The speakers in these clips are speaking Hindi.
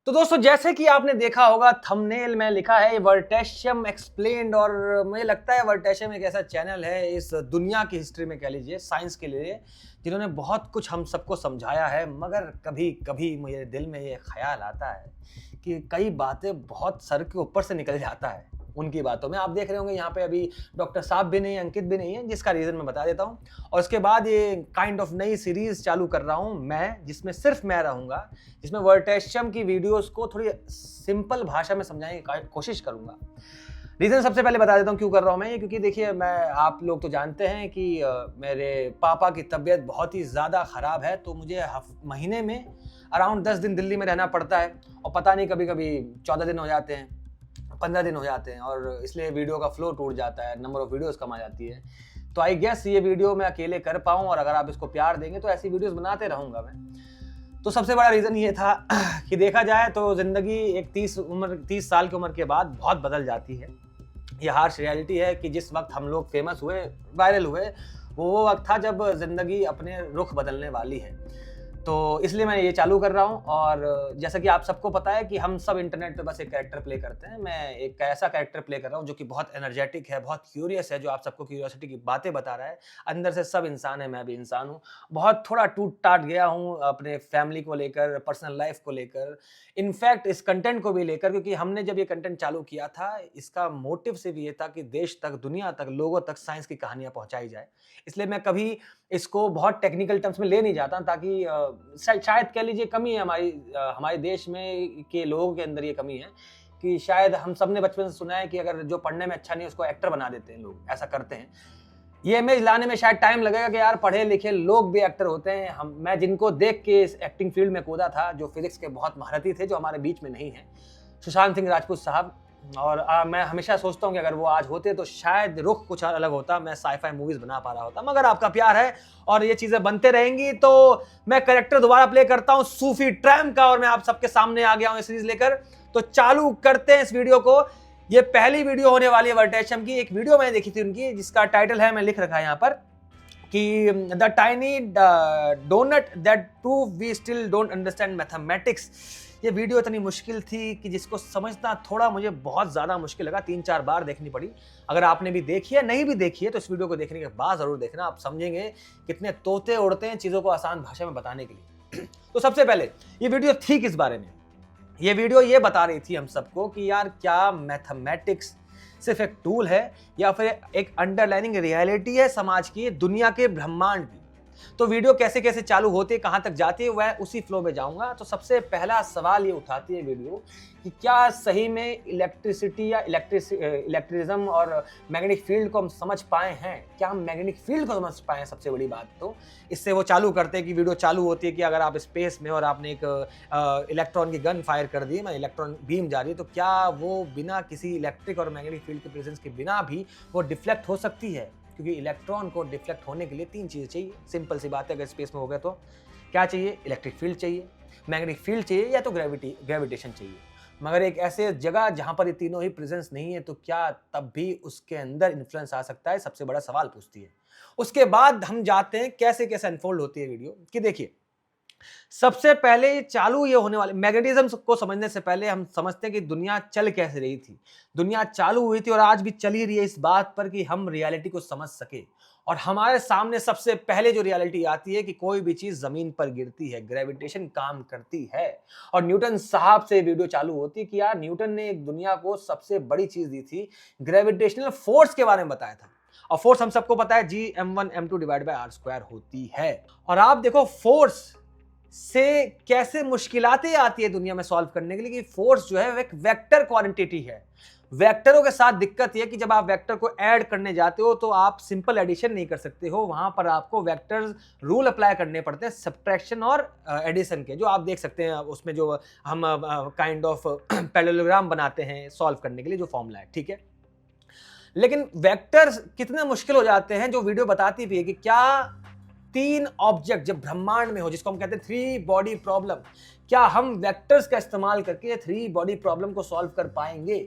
तो दोस्तों जैसे कि आपने देखा होगा थंबनेल में लिखा है वर्टेशियम एक्सप्लेन्ड, और मुझे लगता है वर्टेशियम एक ऐसा चैनल है इस दुनिया की हिस्ट्री में, कह लीजिए साइंस के लिए, जिन्होंने बहुत कुछ हम सबको समझाया है। मगर कभी कभी मेरे दिल में ये ख्याल आता है कि कई बातें बहुत सर के ऊपर से निकल जाता है उनकी बातों में। आप देख रहे होंगे यहाँ पे अभी डॉक्टर साहब भी नहीं है, अंकित भी नहीं है, जिसका रीज़न मैं बता देता हूँ। और उसके बाद ये काइंड ऑफ नई सीरीज़ चालू कर रहा हूँ मैं, जिसमें सिर्फ मैं रहूँगा, जिसमें वर्टेशियम की वीडियोस को थोड़ी सिंपल भाषा में समझाने की कोशिश करूँगा। रीज़न सबसे पहले बता देता हूँ क्यों कर रहा हूँ मैं ये, क्योंकि देखिए आप लोग तो जानते हैं कि मेरे पापा की तबीयत बहुत ही ज़्यादा ख़राब है, तो मुझे महीने में अराउंड 10 दिन दिल्ली में रहना पड़ता है। और पता नहीं कभी कभी 14 दिन हो जाते हैं, 15 दिन हो जाते हैं, और इसलिए वीडियो का फ्लो टूट जाता है, नंबर ऑफ वीडियोस कम आ जाती है। तो आई गेस ये वीडियो मैं अकेले कर पाऊँ, और अगर आप इसको प्यार देंगे तो ऐसी वीडियोस बनाते रहूँगा मैं। तो सबसे बड़ा रीज़न ये था कि देखा जाए तो ज़िंदगी एक 30 साल की उम्र के बाद बहुत बदल जाती है। ये हार्श रियलिटी है कि जिस वक्त हम लोग फेमस हुए, वायरल हुए, वो वक्त था जब ज़िंदगी अपने रुख बदलने वाली है। तो इसलिए मैं ये चालू कर रहा हूँ। और जैसा कि आप सबको पता है कि हम सब इंटरनेट पे बस एक कैरेक्टर प्ले करते हैं। मैं एक ऐसा कैरेक्टर प्ले कर रहा हूँ जो कि बहुत एनर्जेटिक है, बहुत क्यूरियस है, जो आप सबको क्यूरियोसिटी की बातें बता रहा है। अंदर से सब इंसान है, मैं भी इंसान हूँ। बहुत थोड़ा टूट-टाट गया हूँ अपने फैमिली को लेकर, पर्सनल लाइफ को लेकर, इनफैक्ट इस कंटेंट को भी लेकर, क्योंकि हमने जब ये कंटेंट चालू किया था, इसका मोटिव सिर्फ ये था कि देश तक, दुनिया तक, लोगों तक साइंस की कहानियाँ पहुँचाई जाए। इसलिए मैं कभी इसको बहुत टेक्निकल टर्म्स में ले नहीं जाता, ताकि शायद कह लीजिए कमी है हमारे देश में के लोगों के अंदर ये कमी है कि शायद हम सब ने बचपन से सुना है कि अगर जो पढ़ने में अच्छा नहीं उसको एक्टर बना देते हैं, लोग ऐसा करते हैं। ये इमेज लाने में शायद टाइम लगेगा कि यार पढ़े लिखे लोग भी एक्टर होते हैं। मैं जिनको देख के इस एक्टिंग फील्ड में कूदा था, जो फिजिक्स के बहुत महारथी थे, जो हमारे बीच में नहीं है, सुशांत सिंह राजपूत साहब। और मैं हमेशा सोचता हूँ कि अगर वो आज होते तो शायद रुख कुछ अलग होता, मैं साईफाई मूवीज बना पा रहा होता। मगर आपका प्यार है और ये चीजें बनते रहेंगी, तो मैं कैरेक्टर दोबारा प्ले करता हूँ सूफी ट्रैम का, और मैं आप सबके सामने आ गया हूँ सीरीज लेकर। तो चालू करते हैं इस वीडियो को। ये पहली वीडियो होने वाली है वर्टेशियम की। एक वीडियो मैंने देखी थी उनकी, जिसका टाइटल है, मैं लिख रखा है यहाँ पर, कि the tiny donut that prove we still don't understand mathematics. ये वीडियो इतनी मुश्किल थी कि जिसको समझना थोड़ा मुझे बहुत ज़्यादा मुश्किल लगा, 3-4 बार देखनी पड़ी। अगर आपने भी देखी है, नहीं भी देखी है, तो इस वीडियो को देखने के बाद ज़रूर देखना, आप समझेंगे कितने तोते उड़ते हैं चीज़ों को आसान भाषा में बताने के लिए। तो सबसे पहले ये वीडियो थी किस बारे में? ये वीडियो ये बता रही थी हम सबको कि यार क्या मैथमेटिक्स सिर्फ एक टूल है या फिर एक अंडरलाइनिंग रियलिटी है समाज की, दुनिया के, ब्रह्मांड की। तो वीडियो कैसे कैसे चालू होती है, कहां तक जाती है, वह उसी फ्लो में जाऊंगा। तो सबसे पहला सवाल ये उठाती है वीडियो कि क्या सही में इलेक्ट्रिसिटी या इलेक्ट्रिज्म और मैग्नेटिक फील्ड को हम समझ पाए हैं? क्या हम मैग्नेटिक फील्ड को समझ पाए हैं? सबसे बड़ी बात तो इससे वो चालू करते हैं कि वीडियो चालू होती है कि अगर आप स्पेस में और आपने एक इलेक्ट्रॉन की गन फायर कर दी, इलेक्ट्रॉन बीम जा रही है, तो क्या वो बिना किसी इलेक्ट्रिक और मैग्नेटिक फील्ड के प्रेजेंस के बिना भी वो डिफ्लेक्ट हो सकती है? क्योंकि इलेक्ट्रॉन को डिफ्लेक्ट होने के लिए 3 चीज़ें चाहिए। सिंपल सी बात है, अगर स्पेस में हो गया तो क्या चाहिए? इलेक्ट्रिक फील्ड चाहिए, मैग्नेटिक फील्ड चाहिए, या तो ग्रेविटेशन चाहिए। मगर एक ऐसे जगह जहां पर ये तीनों ही प्रेजेंस नहीं है, तो क्या तब भी उसके अंदर इन्फ्लुएंस आ सकता है? सबसे बड़ा सवाल पूछती है। उसके बाद हम जाते हैं कैसे कैसे अनफोल्ड होती है वीडियो कि देखिए, सबसे पहले चालू ये होने वाले मैग्नेटिज्म को समझने से पहले हम समझते हैं कि दुनिया चल कैसे रही थी। दुनिया चालू हुई थी और आज भी चल ही रही है इस बात पर कि हम रियलिटी को समझ सके। और हमारे सामने सबसे पहले जो रियलिटी आती है कि कोई भी चीज जमीन पर गिरती है, ग्रेविटेशन काम करती है। और न्यूटन साहब से वीडियो चालू होती है कि यार न्यूटन ने एक दुनिया को सबसे बड़ी चीज दी थी, ग्रेविटेशनल फोर्स के बारे में बताया था। और फोर्स हम सबको पता है Gm1m2/r² होती है। और आप देखो फोर्स से कैसे मुश्किलातें आती है दुनिया में सॉल्व करने के लिए, कि फोर्स जो है एक वेक्टर क्वांटिटी है। वेक्टरों के साथ दिक्कत यह कि जब आप वेक्टर को ऐड करने जाते हो तो आप सिंपल एडिशन नहीं कर सकते हो, वहां पर आपको वेक्टर्स रूल अप्लाई करने पड़ते हैं, सब्ट्रैक्शन और एडिशन के, जो आप देख सकते हैं उसमें जो हम काइंड ऑफ पैरेललोग्राम बनाते हैं सॉल्व करने के लिए, जो फॉर्मूला है, ठीक है। लेकिन वेक्टर्स कितने मुश्किल हो जाते हैं, जो वीडियो बताती भी है कि क्या 3 ऑब्जेक्ट जब ब्रह्मांड में हो, जिसको हम कहते हैं 3 बॉडी प्रॉब्लम, क्या हम वेक्टर्स का इस्तेमाल करके 3 बॉडी प्रॉब्लम को सॉल्व कर पाएंगे?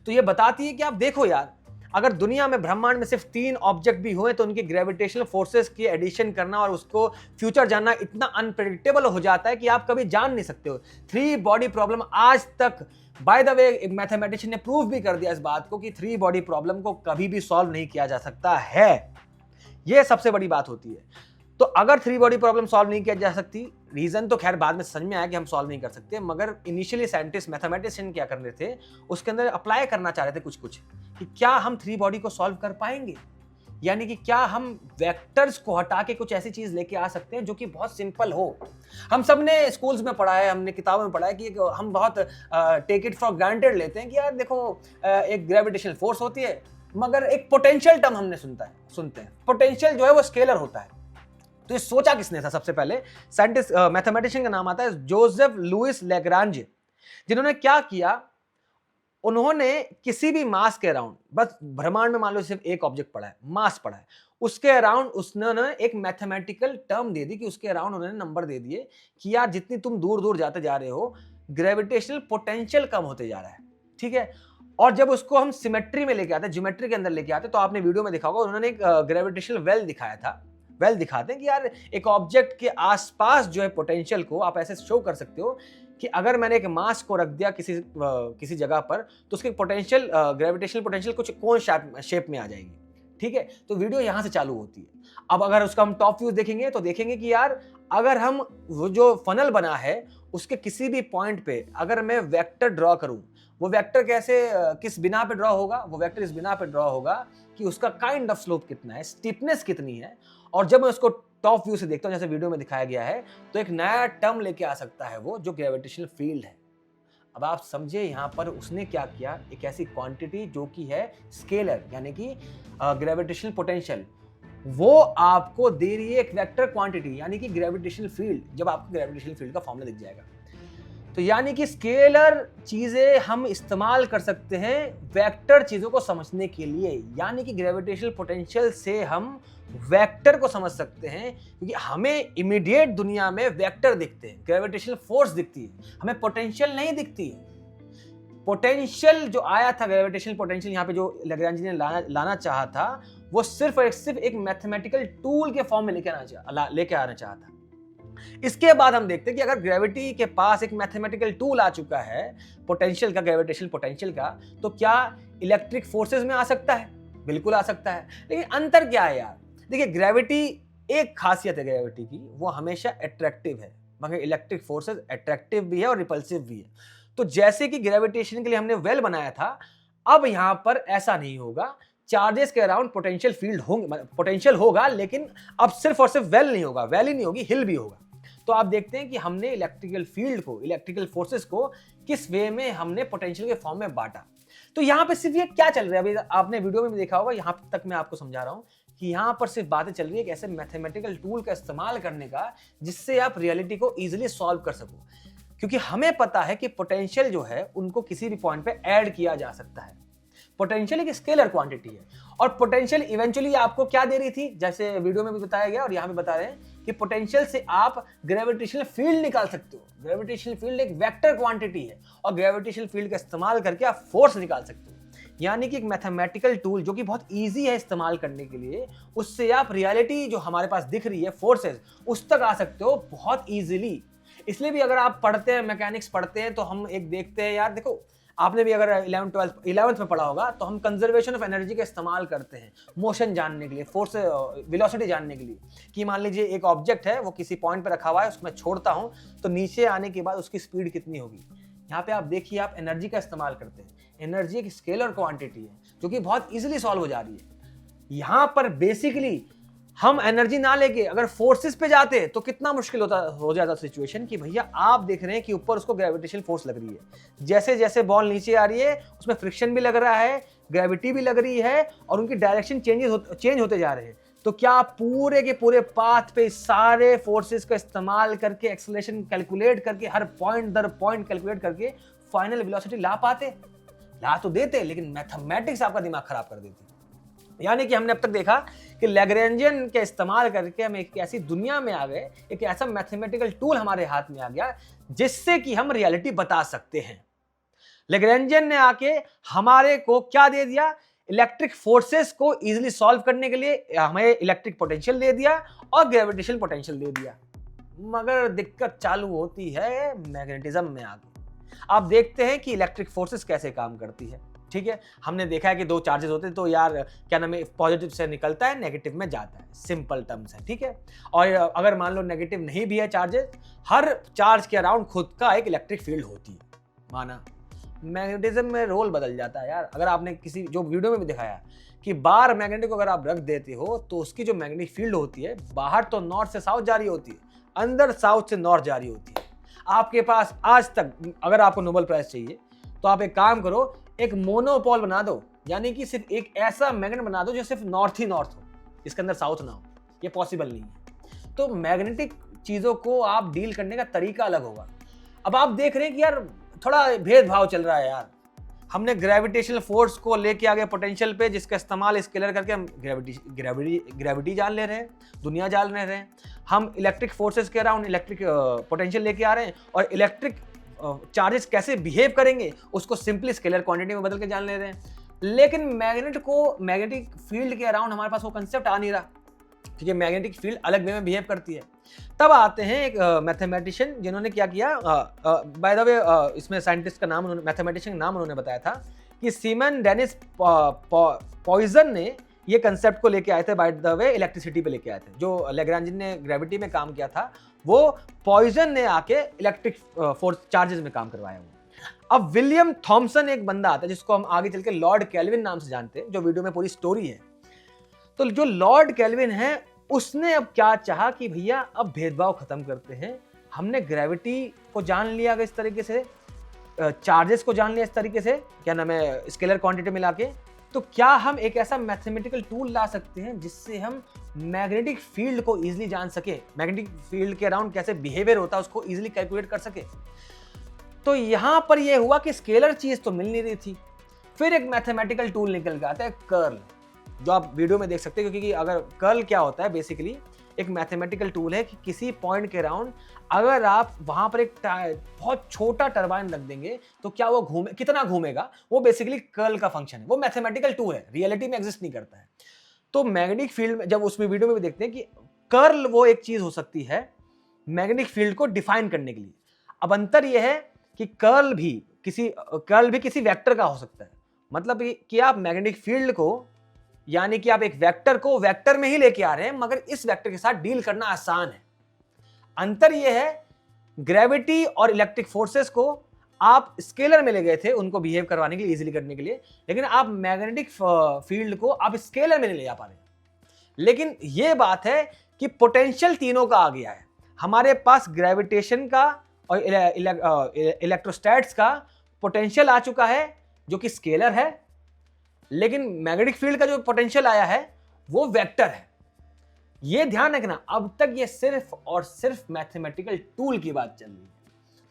तो ये बताती है कि आप देखो यार, अगर दुनिया में ब्रह्मांड में सिर्फ 3 ऑब्जेक्ट भी हुए तो उनकी ग्रेविटेशनल फोर्सेस की एडिशन करना और उसको फ्यूचर जानना इतना अनप्रेडिक्टेबल हो जाता है कि आप कभी जान नहीं सकते हो। 3 बॉडी प्रॉब्लम आज तक, बाय द वे, एक मैथमेटिशियन ने प्रूव भी कर दिया इस बात को कि 3 बॉडी प्रॉब्लम को कभी भी सॉल्व नहीं किया जा सकता है। यह सबसे बड़ी बात होती है। तो अगर 3 बॉडी प्रॉब्लम सॉल्व नहीं किया जा सकती, रीजन तो खैर बाद में समझ में आया कि हम सॉल्व नहीं कर सकते, मगर इनिशियली साइंटिस्ट मैथमेटिशियन क्या कर रहे थे, उसके अंदर अप्लाई करना चाह रहे थे कुछ कि क्या हम 3 बॉडी को सॉल्व कर पाएंगे, यानी कि क्या हम वेक्टर्स को हटा के कुछ ऐसी चीज लेके आ सकते हैं जो कि बहुत सिंपल हो। हम सब ने स्कूल्स में पढ़ा है, हमने किताबों में पढ़ा है कि हम बहुत टेक इट फॉर ग्रांटेड लेते हैं कि यार देखो एक ग्रेविटेशनल फोर्स होती है, मगर एक पोटेंशियल टर्म हमने सुनते हैं। पोटेंशियल जो है वो स्केलर होता है। तो ये सोचा किसने था? सबसे पहले साइंटिस्ट, मैथमेटिशियन का नाम आता है जोसेफ लुइस लैग्रांज, जिन्होंने क्या किया, उन्होंने किसी भी मास के अराउंड, बस ब्रह्मांड में मान लो सिर्फ एक ऑब्जेक्ट पड़ा है, मास पड़ा है, उसके अराउंड उसने एक मैथमेटिकल टर्म दे दी कि उसके अराउंड उन्होंने नंबर दे दिए कि यार जितनी तुम दूर दूर जाते जा रहे हो, ग्रेविटेशनल पोटेंशियल कम होते जा रहा है, ठीक है। और जब उसको हम सिमेट्री में लेके आते, ज्योमेट्री के अंदर लेके आते, तो आपने वीडियो में देखा होगा, उन्होंने एक ग्रेविटेशनल वेल दिखाया था। वेल दिखाते हैं कि यार एक ऑब्जेक्ट के आसपास जो है पोटेंशियल को आप ऐसे शो कर सकते हो कि अगर मैंने एक मास को रख दिया किसी जगह पर, तो उसकी पोटेंशियल, ग्रेविटेशनल पोटेंशियल कुछ कौन शेप में आ जाएगी, ठीक है। तो वीडियो यहां से चालू होती है। अब अगर उसका हम टॉप व्यू देखेंगे तो देखेंगे कि यार अगर हम वो जो फनल बना है उसके किसी भी पॉइंट पे अगर मैं वेक्टर ड्रॉ करूं, वो वेक्टर किस बिना पे ड्रॉ होगा? वो वेक्टर इस बिना पे ड्रॉ होगा कि उसका काइंड ऑफ स्लोप कितना है, स्टीपनेस कितनी है। और जब मैं उसको टॉप व्यू से देखता हूं, जैसे वीडियो में दिखाया गया है, तो एक नया टर्म लेके आ सकता है वो, जो ग्रेविटेशनल फील्ड है। अब आप समझे यहां पर उसने क्या किया, एक ऐसी क्वांटिटी जो कि है स्केलर, यानी कि ग्रेविटेशनल पोटेंशियल, वो आपको दे रही है एक वेक्टर क्वांटिटी, यानी कि ग्रेविटेशनल फील्ड। जब आपको ग्रेविटेशनल फील्ड का फॉर्मूला दिख जाएगा, तो यानी कि स्केलर चीजें हम इस्तेमाल कर सकते हैं वेक्टर चीजों को समझने के लिए, यानी कि ग्रेविटेशनल पोटेंशियल से हम वेक्टर को समझ सकते हैं, क्योंकि हमें इमीडिएट दुनिया में वेक्टर दिखते हैं, ग्रेविटेशनल फोर्स दिखती है, हमें पोटेंशियल नहीं दिखती है। पोटेंशियल जो आया था, ग्रेविटेशनल पोटेंशियल यहाँ पे जो लैग्रांज ने लाना चाहा था, वो सिर्फ एक मैथमेटिकल टूल के फॉर्म में लेके आना चाहा था। इसके बाद हम देखते हैं कि अगर ग्रेविटी के पास एक मैथमेटिकल टूल आ चुका है पोटेंशियल का, ग्रेविटेशनल पोटेंशियल का, तो क्या इलेक्ट्रिक फोर्सेस में आ सकता है? बिल्कुल आ सकता है। लेकिन अंतर क्या है यार? देखिए, ग्रेविटी, एक खासियत है ग्रेविटी की, वो हमेशा अट्रैक्टिव है, मगर इलेक्ट्रिक फोर्सेस अट्रैक्टिव भी है और रिपल्सिव भी है। तो जैसे कि ग्रेविटेशन के लिए हमने वेल बनाया था, अब यहां पर ऐसा नहीं होगा। चार्जेस के अराउंड पोटेंशियल फील्ड होंगे, पोटेंशियल होगा, लेकिन अब सिर्फ और सिर्फ वेल नहीं होगा, वेल ही नहीं होगी, हिल भी होगा। तो आप देखते हैं कि हमने इलेक्ट्रिकल फील्ड को, इलेक्ट्रिकल फोर्सेस को किस वे में हमने पोटेंशियल के फॉर्म में बांटा। तो यहां पर सिर्फ ये क्या चल रहा है, अभी आपने वीडियो में भी देखा होगा, यहां तक मैं आपको समझा रहा हूं कि यहां पर सिर्फ बातें चल रही है कि ऐसे मैथमेटिकल टूल का इस्तेमाल करने का जिससे आप रियलिटी को इजीली सॉल्व कर सको, क्योंकि हमें पता है कि पोटेंशियल जो है उनको किसी भी पॉइंट पे ऐड किया जा सकता है। पोटेंशियल एक स्केलर क्वांटिटी है, और पोटेंशियल इवेंचुअली आपको क्या दे रही थी, जैसे वीडियो में भी बताया गया और यहां भी बता रहे हैं कि पोटेंशियल से आप ग्रेविटेशनल फील्ड निकाल सकते हो। ग्रेविटेशनल फील्ड एक वेक्टर क्वांटिटी है, और ग्रेविटेशनल फील्ड का इस्तेमाल करके आप फोर्स निकाल सकते हो। यानी कि एक मैथमेटिकल टूल जो कि बहुत इजी है इस्तेमाल करने के लिए, उससे आप रियलिटी जो हमारे पास दिख रही है, फोर्सेस, उस तक आ सकते हो बहुत इजीली। इसलिए भी अगर आप पढ़ते हैं, मैकेनिक्स पढ़ते हैं, तो हम एक देखते हैं, यार देखो, आपने भी अगर 11th में पढ़ा होगा, तो हम कंजर्वेशन ऑफ एनर्जी का इस्तेमाल करते हैं मोशन जानने के लिए, फोर्स, वेलोसिटी जानने के लिए, कि मान लीजिए एक ऑब्जेक्ट है, वो किसी पॉइंट पर रखा हुआ है, उसको मैं छोड़ता हूं तो नीचे आने के बाद उसकी स्पीड कितनी होगी। यहाँ पे आप देखिए, आप एनर्जी का इस्तेमाल करते हैं। एनर्जी एक स्केलर क्वांटिटी है जो कि बहुत इजीली सॉल्व हो जा रही है। यहाँ पर बेसिकली हम एनर्जी ना लेके अगर फोर्सेस पे जाते तो कितना मुश्किल हो जाता सिचुएशन, कि भैया आप देख रहे हैं कि ऊपर उसको ग्रेविटेशनल फोर्स लग रही है, जैसे जैसे बॉल नीचे आ रही है उसमें फ्रिक्शन भी लग रहा है, ग्रेविटी भी लग रही है, और उनकी डायरेक्शन चेंज होते जा रहे हैं। तो क्या आप पूरे के पूरे पाथ पे सारे फोर्सेस का इस्तेमाल करके, एक्सेलरेशन कैलकुलेट करके, हर पॉइंट दर पॉइंट कैलकुलेट करके फाइनल वेलोसिटी ला पाते? ला तो देते, लेकिन मैथमेटिक्स आपका दिमाग खराब कर देती। यानी कि हमने अब तक देखा कि लैग्रेंजियन के इस्तेमाल करके हम एक ऐसी दुनिया में आ गए, एक ऐसा मैथमेटिकल टूल हमारे हाथ में आ गया जिससे कि हम रियलिटी बता सकते हैं। लैग्रेंजियन ने आके हमारे को क्या दे दिया? इलेक्ट्रिक फोर्सेस को इजीली सॉल्व करने के लिए हमें इलेक्ट्रिक पोटेंशियल दे दिया और ग्रेविटेशनल पोटेंशियल दे दिया। मगर दिक्कत चालू होती है मैग्नेटिज्म में आगे। आप देखते हैं कि इलेक्ट्रिक फोर्सेस कैसे काम करती है। ठीक है, हमने देखा है कि दो चार्जेस होते हैं तो यार क्या नाम है, पॉजिटिव से निकलता है नेगेटिव में जाता है, सिंपल टर्म्स है। ठीक है, और अगर मान लो नेगेटिव नहीं भी है चार्जेस, हर चार्ज के अराउंड खुद का एक इलेक्ट्रिक फील्ड होती है। माना मैग्नेटिज्म में रोल बदल जाता है यार। अगर आपने किसी जो वीडियो में भी दिखाया कि बार मैग्नेटिक को अगर आप रख देते हो तो उसकी जो मैग्नेटिक फील्ड होती है बाहर तो नॉर्थ से साउथ जा रही होती है, अंदर साउथ से नॉर्थ जा रही होती है। आपके पास आज तक अगर आपको नोबेल प्राइज चाहिए तो आप एक काम करो, एक मोनोपोल बना दो, यानी कि सिर्फ एक ऐसा मैग्नेट बना दो जो सिर्फ नॉर्थ ही नॉर्थ हो, इसके अंदर साउथ ना हो। ये पॉसिबल नहीं है। तो मैग्नेटिक चीजों को आप डील करने का तरीका अलग होगा। अब आप देख रहे हैं कि यार थोड़ा भेदभाव चल रहा है यार। हमने ग्रेविटेशनल फोर्स को लेके आ गए पोटेंशियल पे, जिसका इस्तेमाल स्केलर करके हम ग्रेविटी जान ले रहे हैं, दुनिया जान ले रहे हैं। हम इलेक्ट्रिक फोर्सेस के अराउंड इलेक्ट्रिक पोटेंशियल लेके आ रहे हैं और इलेक्ट्रिक चार्जेस कैसे बिहेव करेंगे उसको सिंपली स्केलर क्वांटिटी में बदल के जान ले रहे हैं। लेकिन मैग्नेटिक फील्ड के अराउंड हमारे पास वो कंसेप्ट आ नहीं रहा, ठीक है। मैग्नेटिक फील्ड अलग वे में बिहेव करती है। तब आते हैं एक मैथमेटिशियन जिन्होंने क्या किया, बाय द वे इसमें साइंटिस्ट का नाम, मैथमेटिशियन का नाम उन्होंने बताया था कि सीमन डेनिस पॉइजन ने ये कंसेप्ट को लेके आए थे। बाय द वे इलेक्ट्रिसिटी पे लेके आए थे। जो लैग्रांज ने ग्रेविटी में काम किया था वो पॉइजन ने आके इलेक्ट्रिक फोर्स चार्जेस में काम करवाया हुआ। अब विलियम थॉमसन एक बंदा आता है जिसको हम आगे चल के लॉर्ड केल्विन नाम से जानते हैं, जो वीडियो में पूरी स्टोरी है। तो जो लॉर्ड केल्विन है उसने अब क्या चाहा कि भैया अब भेदभाव खत्म करते हैं। हमने ग्रेविटी को जान लिया इस तरीके से, चार्जेस को जान लिया इस तरीके से, क्या नाम है, स्केलर क्वांटिटी मिला के, तो क्या हम एक ऐसा मैथमेटिकल टूल ला सकते हैं जिससे हम मैग्नेटिक फील्ड को इजीली जान सके, मैग्नेटिक फील्ड के अराउंड कैसे बिहेवियर होता है उसको इजीली कैलकुलेट कर सके। तो यहां पर यह हुआ कि स्केलर चीज तो मिल नहीं रही थी। फिर एक मैथमेटिकल टूल निकल के आता है कर्ल, जो आप वीडियो में देख सकते हैं। क्योंकि अगर कर्ल क्या होता है, बेसिकली एक मैथमेटिकल टूल है कि किसी पॉइंट के अराउंड अगर आप वहां पर एक बहुत छोटा टरबाइन रख देंगे तो क्या वो घूमे, कितना घूमेगा, वो बेसिकली कर्ल का फंक्शन है। वो मैथमेटिकल टूल है, रियलिटी में एग्जिस्ट नहीं करता है। तो मैग्नेटिक फील्ड में जब उसमें वीडियो में भी देखते हैं कि कर्ल वो एक चीज हो सकती है मैग्नेटिक फील्ड को डिफाइन करने के लिए। अब अंतर यह है कि कर्ल भी किसी वेक्टर का हो सकता है। मतलब कि आप मैग्नेटिक फील्ड को, यानी कि आप एक वेक्टर को वेक्टर में ही लेके आ रहे हैं, मगर इस वेक्टर के साथ डील करना आसान है। अंतर यह है, ग्रेविटी और इलेक्ट्रिक फोर्सेस को आप स्केलर में ले गए थे उनको बिहेव करवाने के लिए, इजीली करने के लिए, लेकिन आप मैग्नेटिक फील्ड को आप स्केलर में नहीं ले जा पा रहे। लेकिन यह बात है कि पोटेंशियल तीनों का आ गया है। हमारे पास ग्रेविटेशन का और इलेक्ट्रोस्टैट्स का पोटेंशियल आ चुका है जो कि स्केलर है, लेकिन मैग्नेटिक फील्ड का जो पोटेंशियल आया है वो वेक्टर है। ये ध्यान रखना, अब तक ये सिर्फ और सिर्फ मैथमेटिकल टूल की बात चल रही है।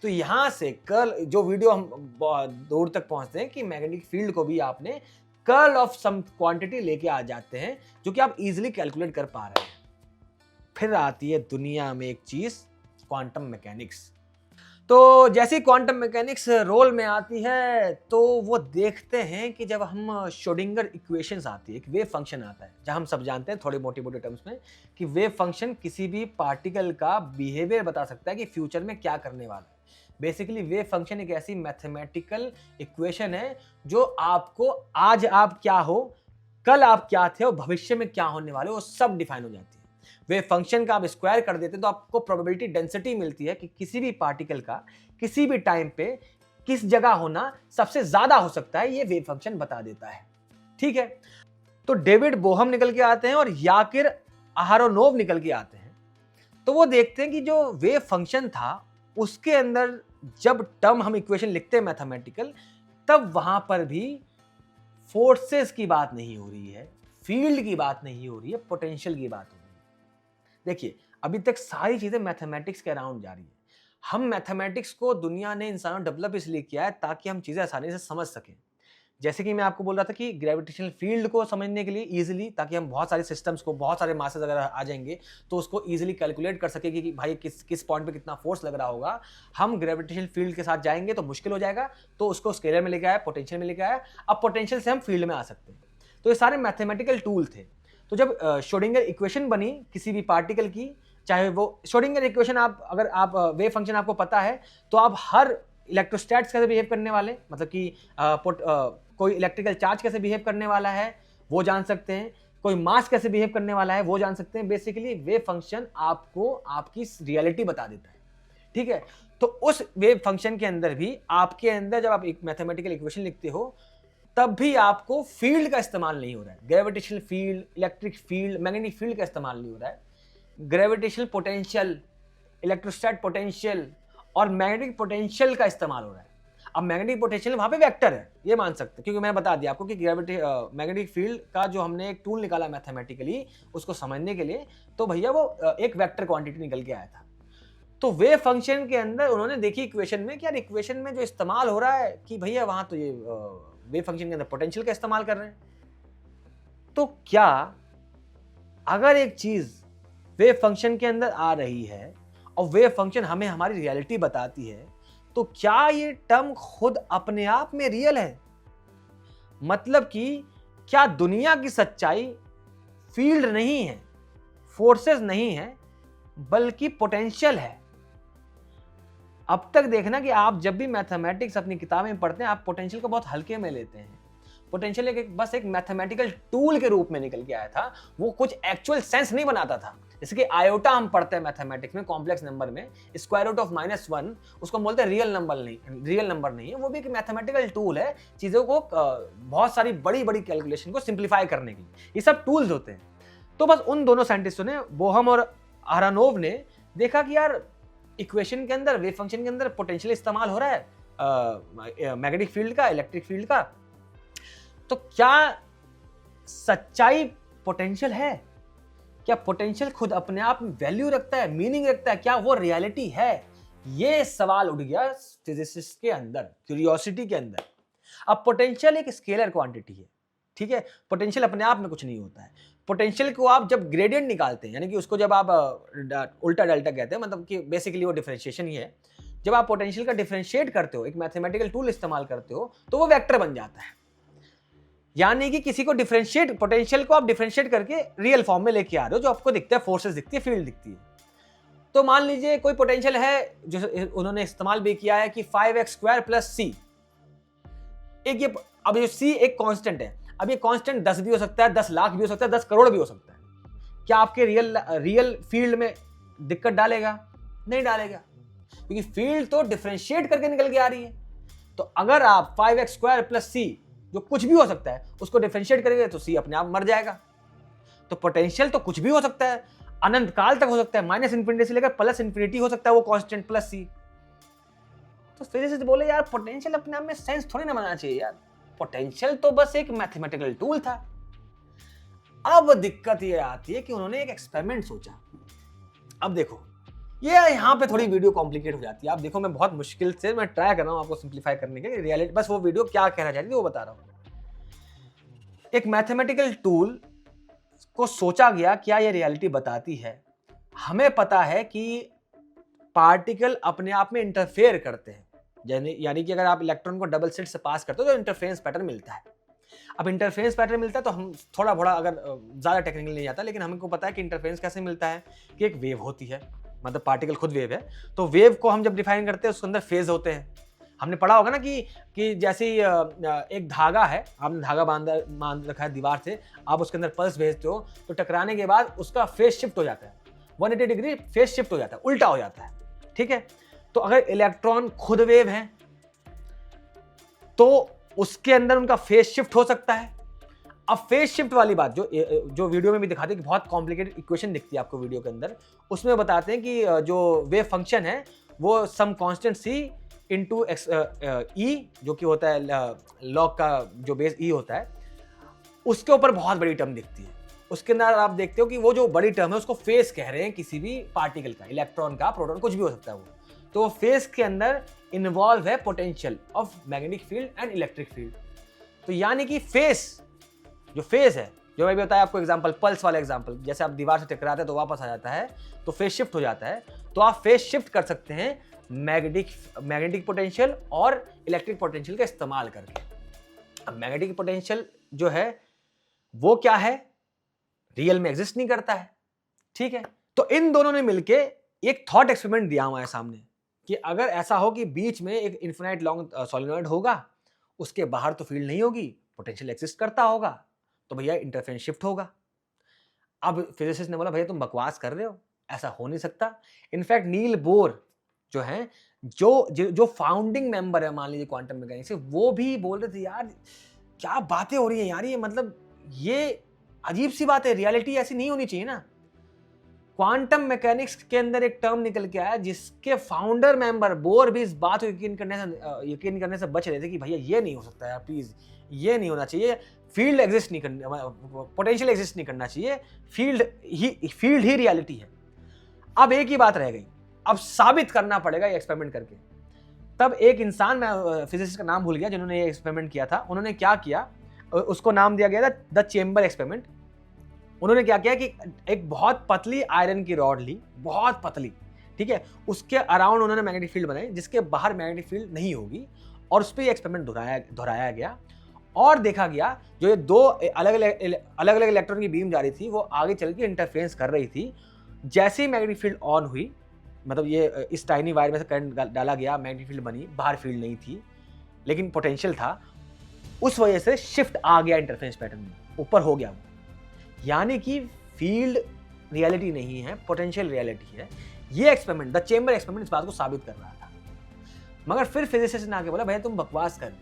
तो यहां से कर्ल, जो वीडियो हम बहुत दूर तक पहुंचते हैं कि मैग्नेटिक फील्ड को भी आपने कर्ल ऑफ सम क्वांटिटी लेके आ जाते हैं जो कि आप इजीली कैलकुलेट कर पा रहे हैं। फिर आती है दुनिया में एक चीज, क्वांटम मैकेनिक्स। तो जैसे क्वांटम मैकेनिक्स रोल में आती है तो वो देखते हैं कि जब हम श्रोडिंगर इक्वेशंस आती है, एक वेव फंक्शन आता है, जहां हम सब जानते हैं थोड़े मोटे मोटे टर्म्स में कि वेव फंक्शन किसी भी पार्टिकल का बिहेवियर बता सकता है कि फ्यूचर में क्या करने वाला है। बेसिकली वेव फंक्शन एक ऐसी मैथमेटिकल इक्वेशन है जो आपको आज आप क्या हो, कल आप क्या थे और भविष्य में क्या होने वाले, वो सब डिफाइन हो जाती है। वेव फंक्शन का आप स्क्वायर कर देते तो आपको प्रोबेबिलिटी डेंसिटी मिलती है कि किसी भी पार्टिकल का किसी भी टाइम पे किस जगह होना सबसे ज्यादा हो सकता है, ये वेव फंक्शन बता देता है। ठीक है, तो डेविड बोहम निकल के आते हैं और याकिर अहारोनोव निकल के आते हैं। तो वो देखते हैं कि जो वेव फंक्शन था उसके अंदर जब टर्म हम इक्वेशन लिखते हैं मैथमेटिकल, तब वहां पर भी फोर्सेस की बात नहीं हो रही है, फील्ड की बात नहीं हो रही है, पोटेंशियल की बात हो रही है। देखिए, अभी तक सारी चीजें मैथमेटिक्स के अराउंड जा रही है। हम मैथमेटिक्स को दुनिया ने, इंसानों डेवलप इसलिए किया है ताकि हम चीजें आसानी से समझ सकें। जैसे कि मैं आपको बोल रहा था कि ग्रेविटेशनल फील्ड को समझने के लिए इजीली, ताकि हम बहुत सारे सिस्टम्स को, बहुत सारे मासेस अगर आ जाएंगे तो उसको इजीली कैलकुलेट कर सके कि भाई किस पॉइंट पे कितना फोर्स लग रहा होगा। हम ग्रेविटेशनल फील्ड के साथ जाएंगे तो मुश्किल हो जाएगा, तो उसको स्केलर में लेके आया, पोटेंशियल में लेके आया। अब पोटेंशियल से हम फील्ड में आ सकते हैं। तो ये सारे मैथमेटिकल टूल थे। तो जब श्रोडिंगर इक्वेशन बनी किसी भी पार्टिकल की, चाहे वो श्रोडिंगर इक्वेशन अगर आप वेव फंक्शन आपको पता है तो आप हर इलेक्ट्रोस्टैट्स कैसे बिहेव करने वाले, मतलब कि कोई इलेक्ट्रिकल चार्ज कैसे बिहेव करने वाला है वो जान सकते हैं, कोई मास कैसे बिहेव करने वाला है वो जान सकते हैं। बेसिकली वेव फंक्शन आपको आपकी रियलिटी बता देता है, ठीक है। तो उस वेव फंक्शन के अंदर भी आपके अंदर जब आप एक मैथमेटिकल इक्वेशन लिखते हो तब भी आपको फील्ड का इस्तेमाल नहीं हो रहा है। Gravitational field, electric field, magnetic field का इस्तेमाल नहीं हो रहा है। ग्रेविटेशनल पोटेंशियल, इलेक्ट्रोस्टैट पोटेंशियल और मैग्नेटिक पोटेंशियल का इस्तेमाल हो रहा है। अब मैग्नेटिक पोटेंशियल वहां पे वेक्टर है, ये मान सकते हैं, क्योंकि मैंने बता दिया आपको कि मैग्नेटिक फील्ड का जो हमने एक टूल निकाला मैथमेटिकली उसको समझने के लिए, तो भैया वो एक वेक्टर क्वांटिटी निकल के आया था। तो वेव फंक्शन के अंदर उन्होंने देखी इक्वेशन में कि यार इक्वेशन में जो इस्तेमाल हो रहा है कि भैया वहां तो ये वेव फंक्शन के अंदर पोटेंशियल का इस्तेमाल कर रहे हैं। तो क्या अगर एक चीज वेव फंक्शन के अंदर आ रही है और वेव फंक्शन हमें हमारी रियलिटी बताती है, तो क्या ये टर्म खुद अपने आप में रियल है? मतलब कि क्या दुनिया की सच्चाई फील्ड नहीं है, फोर्सेस नहीं है, बल्कि पोटेंशियल है? अब तक देखना कि आप जब भी मैथमेटिक्स अपनी किताबें में पढ़ते हैं आप पोटेंशियल को बहुत हल्के में लेते हैं। पोटेंशियल बस एक मैथमेटिकल टूल के रूप में निकल के आया था, वो कुछ एक्चुअल सेंस नहीं बनाता था। जैसे कि आयोटा हम पढ़ते हैं मैथमेटिक्स में, कॉम्प्लेक्स नंबर में, स्क्वायर रूट ऑफ -1 उसको बोलते हैं रियल नंबर नहीं है, वो भी एक मैथमेटिकल टूल है चीज़ों को बहुत सारी बड़ी बड़ी कैलकुलेशन को सिंप्लीफाई करने के लिए। ये सब टूल्स होते हैं। तो बस उन दोनों साइंटिस्टों ने, बोहम और अहरानोव ने, देखा कि यार इक्वेशन के अंदर, वेव फंक्शन के अंदर पोटेंशियल इस्तेमाल हो रहा है मैग्नेटिक फील्ड का, इलेक्ट्रिक फील्ड का, तो क्या सच्चाई पोटेंशियल है? क्या पोटेंशियल खुद अपने आप में वैल्यू रखता है, मीनिंग रखता है? क्या वो रियलिटी है? ये सवाल उठ गया फिजिसिस्ट के अंदर, क्यूरियोसिटी के अंदर। अब पोटेंशियल एक स्केलर क्वांटिटी है, ठीक है। पोटेंशियल अपने आप में कुछ नहीं होता है। पोटेंशियल को आप जब ग्रेडियंट निकालते हैं, यानी कि उसको जब आप उल्टा डेल्टा कहते हैं, मतलब कि बेसिकली वो डिफरेंशिएशन ही है। जब आप पोटेंशियल का डिफरेंशिएट करते हो, एक मैथमेटिकल टूल इस्तेमाल करते हो, तो वो वेक्टर बन जाता है। यानी कि किसी को डिफरेंशिएट, पोटेंशियल को आप डिफरेंशिएट करके रियल फॉर्म में लेके आ रहे हो, जो आपको दिखता है, फोर्सेस दिखती है, फील्ड दिखती है। तो मान लीजिए कोई पोटेंशियल है जो उन्होंने इस्तेमाल भी किया है कि 5x² + c। एक ये, अब ये c एक कांस्टेंट है। अब ये कांस्टेंट 10 भी हो सकता है, 10 लाख भी हो सकता है, 10 करोड़ भी हो सकता है। क्या आपके रियल फील्ड में दिक्कत डालेगा? नहीं डालेगा, क्योंकि फील्ड तो डिफरेंशिएट करके निकल के आ रही है। तो अगर आप 5x² + c, जो कुछ भी हो सकता है, उसको डिफरेंशिएट करेंगे तो c अपने आप मर जाएगा। तो पोटेंशियल तो कुछ भी हो सकता है, अनंत काल तक हो सकता है, -∞ से लेकर +∞ हो सकता है वो कांस्टेंट प्लस c। तो फिजिसिस्ट बोले यार पोटेंशियल अपने आप में सेंस थोड़ी ना बनाना चाहिए यार, पोटेंशियल तो बस एक मैथमेटिकल टूल था। अब दिक्कत ये आती है कि उन्होंने एक एक्सपेरिमेंट सोचा। अब देखो, ये यहाँ पे थोड़ी वीडियो कॉम्प्लिकेट हो जाती है। आप देखो, मैं बहुत मुश्किल से मैं ट्राई कर रहा हूँ आपको सिंप्लीफाई करने के, रियलिटी बस वो वीडियो क्या कहना चाहती थी वो बता रहा हूँ। एक मैथमेटिकल टूल को सोचा गया, क्या ये रियलिटी बताती है? हमें पता है कि पार्टिकल अपने आप में इंटरफेयर करते हैं, यानी कि अगर आप इलेक्ट्रॉन को डबल स्लिट से पास करते हो तो इंटरफेरेंस पैटर्न मिलता है। अब इंटरफेरेंस पैटर्न मिलता है तो हम थोड़ा बड़ा, अगर ज़्यादा टेक्निकल नहीं जाता, लेकिन हमको पता है कि इंटरफेरेंस कैसे मिलता है कि एक वेव होती है, मतलब पार्टिकल खुद वेव है, तो वेव को हम जब डिफाइन करते हैं उसके अंदर फेज होते हैं। हमने पढ़ा होगा ना कि जैसे एक धागा है, आपने धागा बांध रखा है दीवार से, आप उसके अंदर पल्स भेजते हो तो टकराने के बाद उसका फेज शिफ्ट हो जाता है, 180 डिग्री फेज शिफ्ट हो जाता है, उल्टा हो जाता है, ठीक है। तो अगर इलेक्ट्रॉन खुद वेव है तो उसके अंदर उनका फेज शिफ्ट हो सकता है। अब फेज शिफ्ट वाली बात जो वीडियो में भी दिखाते हैं कि बहुत कॉम्प्लिकेटेड इक्वेशन दिखती है आपको वीडियो के अंदर, उसमें बताते हैं कि जो वेव फंक्शन है वो some constant c into e, जो कि होता है लॉग का जो बेस e होता है, उसके ऊपर बहुत बड़ी टर्म दिखती है। उसके अंदर आप देखते हो कि वो जो बड़ी टर्म है उसको फेज कह रहे हैं, किसी भी पार्टिकल का, इलेक्ट्रॉन का, प्रोटॉन, कुछ भी हो सकता है वो। तो फेज के अंदर इन्वॉल्व है potential of magnetic field and electric field. तो यानी कि जो फेज है, जो मैं भी बताया आपको एग्जांपल, पल्स वाला एग्जांपल, जैसे आप दीवार से टकराते हैं तो वापस आ जाता है, तो फेज शिफ्ट हो जाता है। तो आप फेज शिफ्ट कर सकते हैं मैग्नेटिक पोटेंशियल और इलेक्ट्रिक पोटेंशियल का इस्तेमाल करके। अब मैग्नेटिक पोटेंशियल जो है वो क्या है, रियल में एग्जिस्ट नहीं करता है। ठीक है, तो इन दोनों ने मिलके एक थॉट एक्सपेरिमेंट दिया हमारे सामने कि अगर ऐसा हो कि बीच में एक इन्फिनाइट लॉन्ग सोलेनॉइड होगा, उसके बाहर तो फील्ड नहीं होगी, पोटेंशियल एग्जिस्ट करता होगा, तो भैया इंटरफेरेंस शिफ्ट होगा। अब फिजिसिस्ट ने बोला भैया तुम बकवास कर रहे हो, ऐसा हो नहीं सकता। इनफैक्ट नील बोर जो है, जो फाउंडिंग मेंबर है मान लीजिए क्वांटम मैकेनिक्स से, वो भी बोल रहे थे यार क्या बातें हो रही हैं यार, ये मतलब ये अजीब सी बात है, रियलिटी ऐसी नहीं होनी चाहिए ना। क्वांटम मैकेनिक्स के अंदर एक टर्म निकल के आया जिसके फाउंडर मेंबर बोर भी इस बात को यकीन करने से बच रहे थे कि भैया ये नहीं हो सकता है, प्लीज ये नहीं होना चाहिए, फील्ड एग्जिस्ट नहीं करना, पोटेंशियल एग्जिस्ट नहीं करना चाहिए, फील्ड ही रियलिटी है। अब एक ही बात रह गई, अब साबित करना पड़ेगा ये एक्सपेरिमेंट करके। तब एक इंसान, मैं फिजिसिस्ट का नाम भूल गया, जिन्होंने ये एक्सपेरिमेंट किया था, उन्होंने क्या किया, उसको नाम दिया गया था द चेंबर एक्सपेरिमेंट। उन्होंने क्या किया कि एक बहुत पतली आयरन की रॉड ली, बहुत पतली, ठीक है, उसके अराउंड उन्होंने मैग्नेटिक फील्ड बनाई जिसके बाहर मैग्नेटिक फील्ड नहीं होगी, और उस पर ये एक्सपेरिमेंट दोहराया गया और देखा गया जो ये दो अलग अलग इलेक्ट्रॉन की बीम जा रही थी वो आगे चल के इंटरफेरेंस कर रही थी। जैसे ही मैग्नेटिक फील्ड ऑन हुई, मतलब ये इस टाइनी वायर में से करंट डाला गया, मैग्नेटिक फील्ड बनी, बाहर फील्ड नहीं थी लेकिन पोटेंशियल था, उस वजह से शिफ्ट आ गया इंटरफेरेंस पैटर्न में, ऊपर हो गया वो। यानी कि फील्ड रियलिटी नहीं है, पोटेंशियल रियलिटी है। ये एक्सपेरिमेंट, द चेंबर एक्सपेरिमेंट, इस बात को साबित कर रहा था। मगर फिर फिजिसिस्ट ने आके बोला भैया तुम बकवास कर,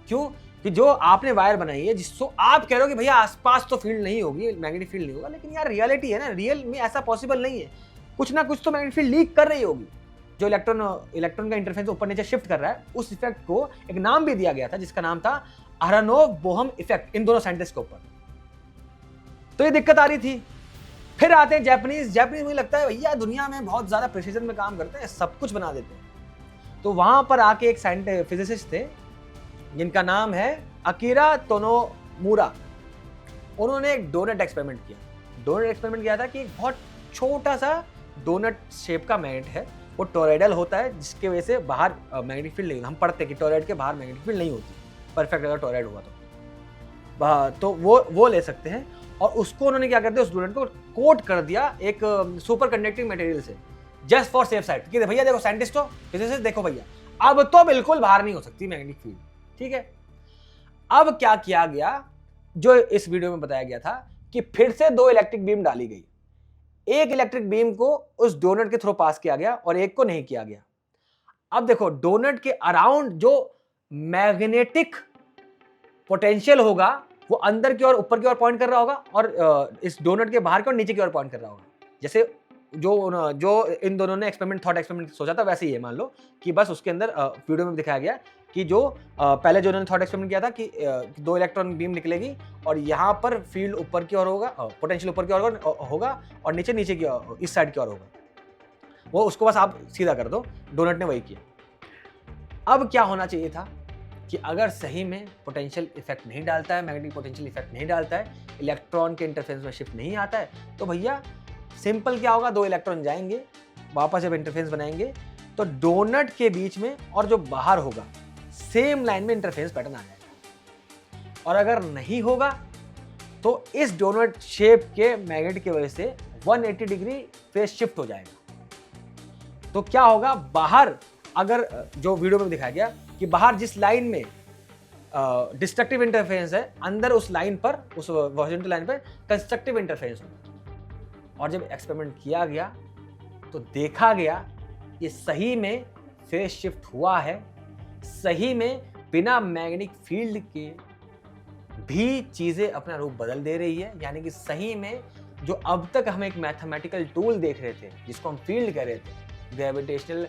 क्यों कि जो आपने वायर बनाई है जिसको आप कह रहे हो कि भैया आसपास तो फील्ड नहीं होगी, मैग्नेटिक फील्ड नहीं होगा, लेकिन यार रियलिटी है ना, रियल में ऐसा पॉसिबल नहीं है, कुछ ना कुछ तो मैग्नेटिक फील्ड लीक कर रही होगी। जो इलेक्ट्रॉन का इंटरफेरेंस ऊपर नीचे शिफ्ट कर रहा है, उस इफेक्ट को एक नाम भी दिया गया था जिसका नाम था अहरोनोव-बोहम इफेक्ट, इन दोनों साइंटिस्ट के ऊपर। तो ये दिक्कत आ रही थी। फिर आते हैं जापानीज, मुझे लगता है भैया दुनिया में बहुत ज्यादा प्रिसीजन में काम करते हैं, सब कुछ बना देते हैं। तो वहां पर आके एक फिजिसिस्ट थे जिनका नाम है अकीरा तोनोमुरा। उन्होंने एक डोनट एक्सपेरिमेंट किया। डोनट एक्सपेरिमेंट किया था कि एक बहुत छोटा सा डोनट शेप का मैग्नेट है, वो टोरॉइडल होता है जिसके वजह से बाहर मैग्नेटिक फील्ड नहीं, हम पढ़ते हैं कि टोरॉइड के बाहर मैग्नेटिक फील्ड नहीं होती, परफेक्ट अगर टोरॉइड हुआ तो वो ले सकते हैं। और उसको उन्होंने क्या कर दिया, उस डोनट को कोट कर दिया एक सुपर कंडक्टिंग मटेरियल से, जस्ट फॉर सेफ साइड, कि भैया देखो साइंटिस्ट हो, फिजिसिस्ट देखो भैया अब तो बिल्कुल बाहर नहीं हो सकती मैग्नेटिक फील्ड। ठीक है, अब क्या किया गया, जो इस वीडियो में बताया गया था कि फिर से दो इलेक्ट्रिक बीम डाली गई, एक इलेक्ट्रिक बीम को उस डोनट के थ्रू पास किया गया और एक को नहीं किया गया। अब देखो डोनट के अराउंड जो मैग्नेटिक पोटेंशियल होगा वो अंदर की ओर, ऊपर की ओर पॉइंट कर रहा होगा, और इस डोनट के बाहर की ओर, नीचे की ओर पॉइंट कर रहा होगा। जैसे जो इन दोनों ने थॉट एक्सपेरिमेंट सोचा था, वैसे ही है मान लो कि बस उसके अंदर वीडियो में दिखाया गया कि जो पहले जो उन्होंने थॉट एक्सपेरिमेंट किया था कि दो इलेक्ट्रॉन बीम निकलेगी और यहाँ पर फील्ड ऊपर की ओर होगा, पोटेंशियल ऊपर की ओर होगा, और नीचे की ओर, इस साइड की ओर होगा, वो उसको बस आप सीधा कर दो। डोनट ने वही किया। अब क्या होना चाहिए था कि अगर सही में पोटेंशियल इफेक्ट नहीं डालता है, मैग्नेटिक पोटेंशियल इफेक्ट नहीं डालता है, इलेक्ट्रॉन के इंटरफेरेंस में शिफ्ट नहीं आता है, तो भैया सिंपल क्या होगा, दो इलेक्ट्रॉन जाएंगे वापस जब इंटरफेरेंस बनाएंगे तो डोनट के बीच में और जो बाहर होगा सेम लाइन में इंटरफेरेंस पैटर्न आ जाएगा। और अगर नहीं होगा तो इस डोनट शेप के मैग्नेट की वजह से 180 डिग्री फेज शिफ्ट हो जाएगा। तो क्या होगा, बाहर अगर जो वीडियो में दिखाया गया कि बाहर जिस लाइन में डिस्ट्रक्टिव इंटरफेरेंस है, अंदर उस लाइन पर, उस हॉरिजॉन्टल लाइन पर कंस्ट्रक्टिव इंटरफेरेंस होगा। और जब एक्सपेरिमेंट किया गया तो देखा गया ये सही में फेज शिफ्ट हुआ है, सही में बिना मैग्नेटिक फील्ड के भी चीजें अपना रूप बदल दे रही है। यानी कि सही में जो अब तक हम एक मैथमेटिकल टूल देख रहे थे जिसको हम फील्ड कह रहे थे, ग्रेविटेशनल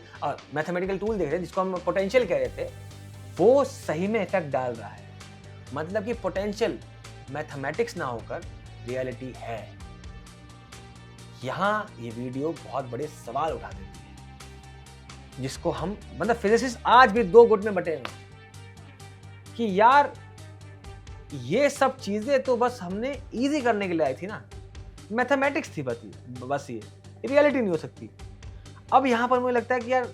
मैथमेटिकल टूल देख रहे थे जिसको हम पोटेंशियल कह रहे थे, वो सही में इफेक्ट डाल रहा है। मतलब कि पोटेंशियल मैथमेटिक्स ना होकर रियलिटी है। यहां ये वीडियो बहुत बड़े सवाल उठा देती है जिसको हम, मतलब फिजिसिस्ट आज भी दो गुट में बटे हैं कि यार ये सब चीजें तो बस हमने इजी करने के लिए आई थी ना, मैथमेटिक्स थी बस ये रियलिटी नहीं हो सकती। अब यहां पर मुझे लगता है कि यार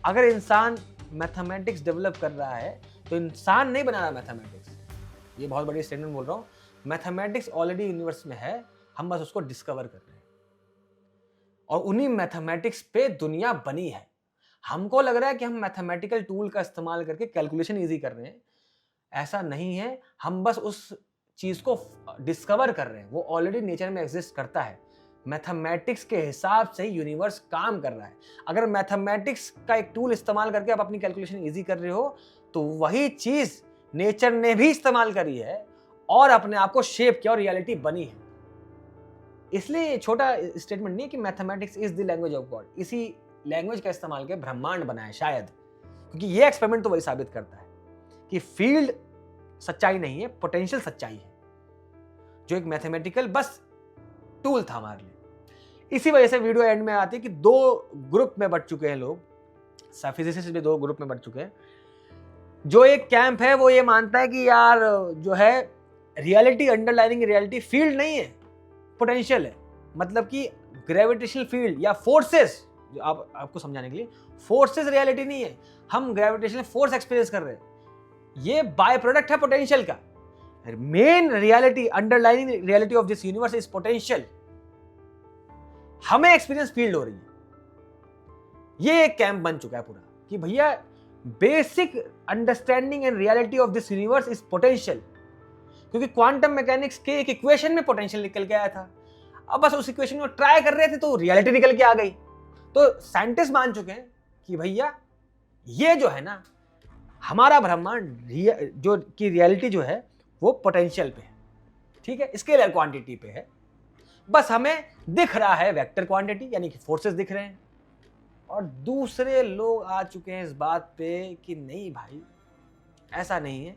अगर इंसान मैथमेटिक्स डेवलप कर रहा है तो इंसान नहीं बना रहा मैथमेटिक्स, ये बहुत बड़ी स्टेटमेंट बोल रहा हूं, मैथमेटिक्स ऑलरेडी यूनिवर्स में है, हम बस उसको डिस्कवर कर रहे हैं और उन्हीं मैथमेटिक्स पे दुनिया बनी है। हमको लग रहा है कि हम मैथमेटिकल टूल का इस्तेमाल करके कैलकुलेशन इजी कर रहे हैं, ऐसा नहीं है। हम बस उस चीज को डिस्कवर कर रहे हैं, वो ऑलरेडी नेचर में एग्जिस्ट करता है। मैथमेटिक्स के हिसाब से ही यूनिवर्स काम कर रहा है। अगर मैथमेटिक्स का एक टूल इस्तेमाल करके आप अपनी कैलकुलेशन इजी कर रहे हो तो वही चीज नेचर ने भी इस्तेमाल करी है और अपने आप को शेप किया और रियलिटी बनी है। इसलिए छोटा स्टेटमेंट नहीं कि mathematics is the language of God, इसी लैंग्वेज का इस्तेमाल के ब्रह्मांड बना है शायद, क्योंकि ये एक्सपेरिमेंट तो वही साबित करता है कि फील्ड सच्चाई नहीं है, पोटेंशियल सच्चाई है, जो एक मैथमेटिकल बस टूल था हमारे लिए। इसी वजह से वीडियो एंड में आती है कि दो ग्रुप में बट चुके हैं लोग, फिजिसिस्ट भी दो ग्रुप में बट चुके हैं। जो एक कैंप है वो ये मानता है कि यार जो है रियलिटी, अंडरलाइनिंग रियलिटी फील्ड नहीं है, पोटेंशियल है। मतलब कि ग्रेविटेशनल फील्ड या फोर्सेस, जो आपको समझाने के लिए, फोर्सेस रियलिटी नहीं है, हम ग्रेविटेशनल फोर्स एक्सपीरियंस कर रहे हैं, ये बाय प्रोडक्ट है पोटेंशियल का। Main reality, underlining reality of this universe is potential, हमें एक्सपीरियंस फील्ड हो रही है। ये एक कैंप बन चुका है पूरा कि भैया basic understanding and reality of this universe is potential, क्योंकि क्वांटम मैकेनिक्स के एक इक्वेशन में पोटेंशियल निकल के आया था। अब बस उस इक्वेशन को ट्राई कर रहे थे तो रियलिटी निकल के आ गई। तो साइंटिस्ट मान चुके हैं कि भैया ये जो है ना, हमारा ब्रह्मांड जो की रियलिटी जो है वो पोटेंशियल पे है, ठीक है, स्केलर क्वांटिटी पे है। बस हमें दिख रहा है वेक्टर क्वांटिटी, यानी कि फोर्सेस दिख रहे हैं। और दूसरे लोग आ चुके हैं इस बात पे कि नहीं भाई ऐसा नहीं है।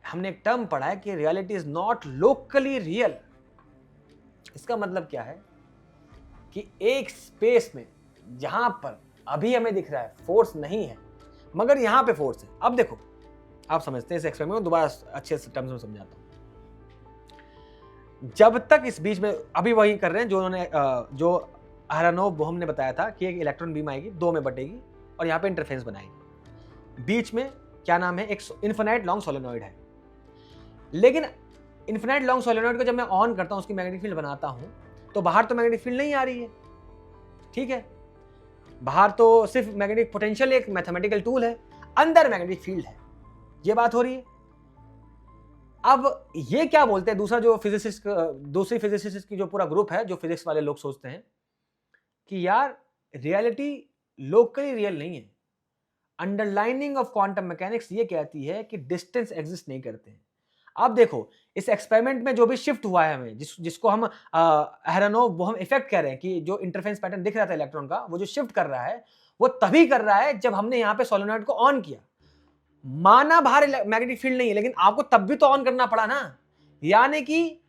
हमने एक टर्म पढ़ा है कि reality is not locally real. इसका मतलब क्या है कि एक स्पेस में जहां पर अभी हमें दिख रहा है फोर्स नहीं है, मगर यहां पे फोर्स है। अब देखो, आप समझते हैं इस एक्सपेरिमेंट को, दोबारा अच्छे से टर्म्स में समझाता हूं। जब तक इस बीच में अभी वही कर रहे हैं जो उन्होंने जो अहरानोव बोहम ने बताया था कि एक इलेक्ट्रॉन बीम आएगी, दो में बटेगी और यहाँ पे इंटरफेरेंस बनाएगी। बीच में क्या नाम है, एक इन्फिनाइट लॉन्ग सोलेनॉइड है। लेकिन इन्फिनाइट लॉन्ग सोलेनॉइड को जब मैं ऑन करता हूँ, उसकी मैग्नेटिक फील्ड बनाता हूँ, तो बाहर तो मैग्नेटिक फील्ड नहीं आ रही है, ठीक है। बाहर तो सिर्फ मैग्नेटिक पोटेंशियल एक मैथमेटिकल टूल है, अंदर मैग्नेटिक फील्ड है। ये बात हो रही है। अब ये क्या बोलते हैं दूसरी फिजिसिस्ट की जो पूरा ग्रुप है, जो फिजिक्स वाले लोग सोचते हैं कि यार रियलिटी लोकली रियल नहीं है। अंडरलाइनिंग ऑफ क्वांटम मैकेनिक्स ये कहती है कि डिस्टेंस एग्जिस्ट नहीं करते हैं। अब देखो इस एक्सपेरिमेंट में जो भी शिफ्ट हुआ है हमें, जिसको हम अहरानोव बोहम इफेक्ट कह रहे हैं, कि जो इंटरफेरेंस पैटर्न दिख रहा था इलेक्ट्रॉन का, वो जो शिफ्ट कर रहा है वो तभी कर रहा है जब हमने यहाँ पे सोलेनॉइड को ऑन किया। माना बाहर मैग्नेटिक फील्ड नहीं है, लेकिन आपको तब भी तो ऑन करना पड़ा ना। यानी कि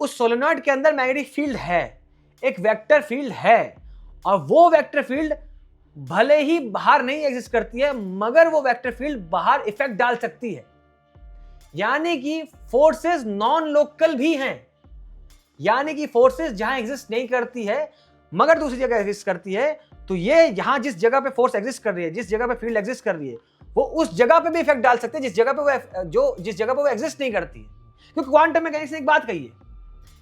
उस सोलेनॉइड के अंदर मैग्नेटिक फील्ड है, एक वेक्टर फील्ड है, और वो वेक्टर फील्ड भले ही बाहर नहीं एग्जिस्ट करती है, मगर वो वेक्टर फील्ड बाहर इफेक्ट डाल सकती है। यानी कि फोर्सेस नॉन लोकल भी हैं। यानी कि फोर्सेस जहां एग्जिस्ट नहीं करती है मगर दूसरी जगह एग्जिस्ट करती है, तो ये यहां जिस जगह पे फोर्स एग्जिस्ट कर रही है, जिस जगह पे फील्ड एग्जिस्ट कर रही है, वो उस जगह पे भी इफेक्ट डाल सकते हैं जिस जगह पे वो एग्जिस्ट नहीं करती है। क्योंकि क्वांटम मैकेनिक्स ने एक बात कही है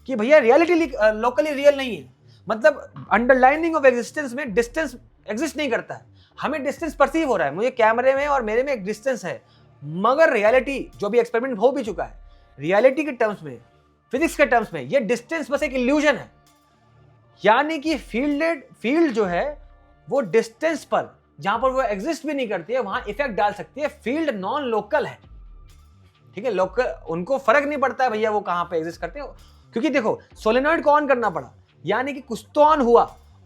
कि भैया रियलिटी लोकली रियल नहीं है, मतलब अंडरलाइनिंग ऑफ एग्जिस्टेंस में डिस्टेंस एग्जिस्ट नहीं करता है। हमें डिस्टेंस परसीव हो रहा है, मुझे कैमरे में और मेरे में एक डिस्टेंस है, मगर रियलिटी जो भी एक्सपेरिमेंट हो भी चुका है, रियलिटी के टर्म्स में, फिजिक्स के टर्म्स में, ये डिस्टेंस बस एक इल्यूजन है। यानी कि फील्ड जो है वो डिस्टेंस पर, जहां पर वो एग्जिस्ट भी नहीं करती है, वहां इफेक्ट डाल सकती है। फील्ड नॉन लोकल है, ठीक है। लोकल उनको फर्क नहीं पड़ता है भैया वो कहां पे एग्जिस्ट करते हैं, क्योंकि देखो सोलेनॉइड को ऑन करना पड़ा, यानी कि कुछ तो ऑन हुआ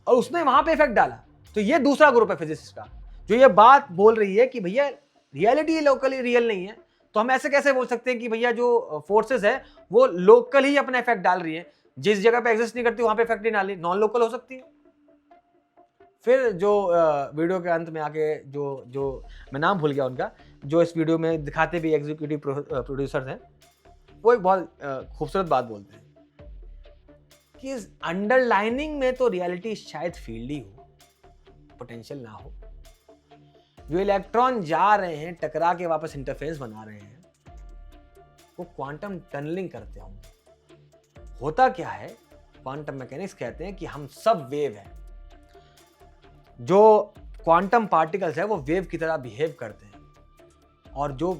और उसने वहां पे इफेक्ट डाला। तो ये दूसरा ग्रुप है फिजिक्स का जो ये बात बोल रही है कि भैया रियलिटी लोकली रियल नहीं है। तो हम ऐसे कैसे बोल सकते हैं कि भैया जो फोर्सेस है वो लोकल ही अपना इफेक्ट डाल रही है, जिस जगह पे एग्जिस्ट नहीं करती वहां पे इफेक्ट नहीं डाल रही, नॉन लोकल हो सकती है। फिर जो वीडियो के अंत में आके जो मैं नाम भूल गया उनका, जो इस वीडियो में दिखाते भी एग्जीक्यूटिव प्रोड्यूसर्स हैं, वो एक बहुत खूबसूरत बात बोलते हैं कि इस अंडरलाइनिंग में तो रियलिटी शायद फील्ड ही हो, पोटेंशियल ना हो। जो इलेक्ट्रॉन जा रहे हैं, टकरा के वापस इंटरफेरेंस बना रहे हैं, वो क्वांटम टनलिंग करते होंगे। होता क्या है, क्वांटम मैकेनिक्स कहते हैं कि हम सब वेव हैं। जो क्वांटम पार्टिकल्स है वो वेव की तरह बिहेव करते हैं और जो